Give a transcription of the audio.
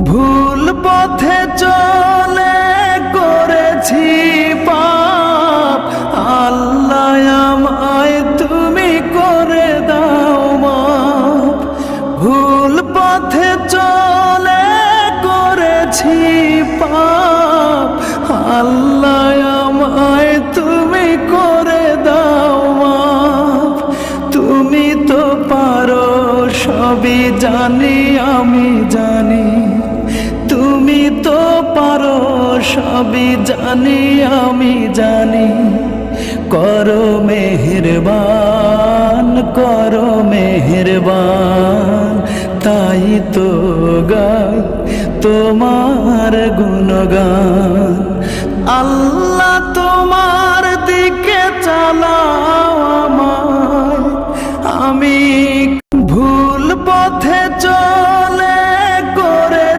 ভুল পথে চলে করেছি পাপ, আল্লাহ আমায় তুমি করে দাও মাফ। ভুল পথে চলে করেছি পাপ, আল্লাহ আমায় তুমি করে দাও মাফ। তুমি তো পারো সবই জানি আমি জানি, তুমি তো পারো সবই জানি আমি জানি। করো মেহেরবান, করো মেহেরবান, তাই তো গাই তোমার গুণগান। আল্লাহ তোমার দিকে চালাও আমায়, আমি